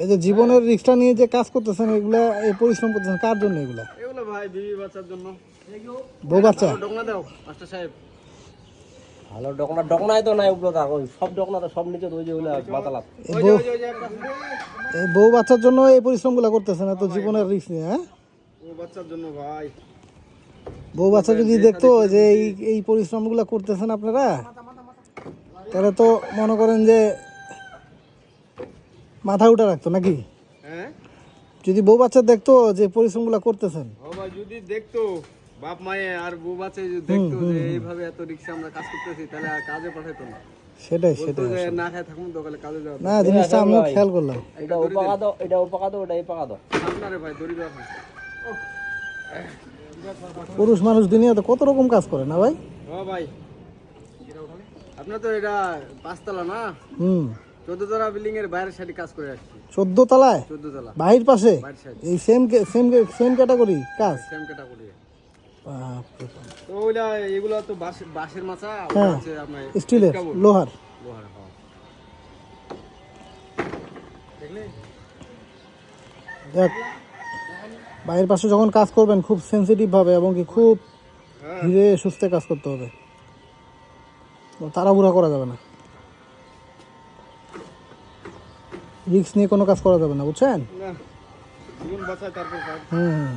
এই যে জীবনের রিস্কটা নিয়ে যে কাজ করতেছেন, এগুলা এই পরিশ্রম করতেছেন কার জন্য? এগুলা এগুলো ভাই বিবি বাচ্চার জন্য। বউ বাচ্চা? ডকনা দাও মাস্টার সাহেব। ভালো ডকনায় তো নাই উপরে থাকো, সব ডকনা তো সব নিচে ওই যে ওইলা বাতালাপ। এই বউ বাচ্চার জন্য এই পরিশ্রমগুলো করতেছেন, এত জীবনের রিস্ক নিয়ে। হ্যাঁ, ও বাচ্চার জন্য ভাই। বউ বাচ্চা যদি দেখতো যে এই এই পরিশ্রমগুলো করতেছেন আপনারা, তাহলে তো মনে করেন যে মাথা উঠে রাখতো নাকি? হ্যাঁ, যদি বউ বাচ্চা দেখতো যে পরিশ্রমগুলো করতেছেন। ও ভাই যদি দেখতো বাপ মায়ে আর বউ বাচ্চা যদি দেখতো যে এইভাবে এত রিক্সা আমরা কাজ করতেছি, তাহলে আর কাজে পাঠাইতো না। সেটাই বলতো সেটাই যে না খায় থাকুন দোকানে কাজে যাওয়া। না, জিনিসটা আমিও খেয়াল করলাম। এটা ওপাকা দাও, এটা ওপাকা দাও, ওটা এপাকা দাও। আপনারে ভাই দড়ি দেওয়া হয়। পুরুষ মানুষ দুনিয়াতে কত রকম কাজ করে না ভাই? ও ভাই, আপনার তো এটা 5 তলা না? 14 তলা বিল্ডিং এর বাইরের সাইডে কাজ করে আসছি। 14 তলায় 14 তলা বাহির পাশে বাইরের সাইডে এই সেম সেম ক্যাটাগরি কাজ। Same category. বাপরে বাপ। তো ওইলা এগুলা তো বাঁশের মাচা, হ্যাঁ, আছে আপনার স্টিলের, লোহার। লোহার। হ্যাঁ, দেখলে দেখ, বাহির পাশে যখন কাজ করবেন খুব সেনসিটিভ ভাবে এবং কি খুব ধীরে সুস্থে কাজ করতে হবে, তাড়াহুড়া করা যাবে না, রিস্ক নিয়ে কোনো কাজ করা যাবে না, বুঝছেন? না, জীবন বাঁচায় তারপর কাজ। হুম।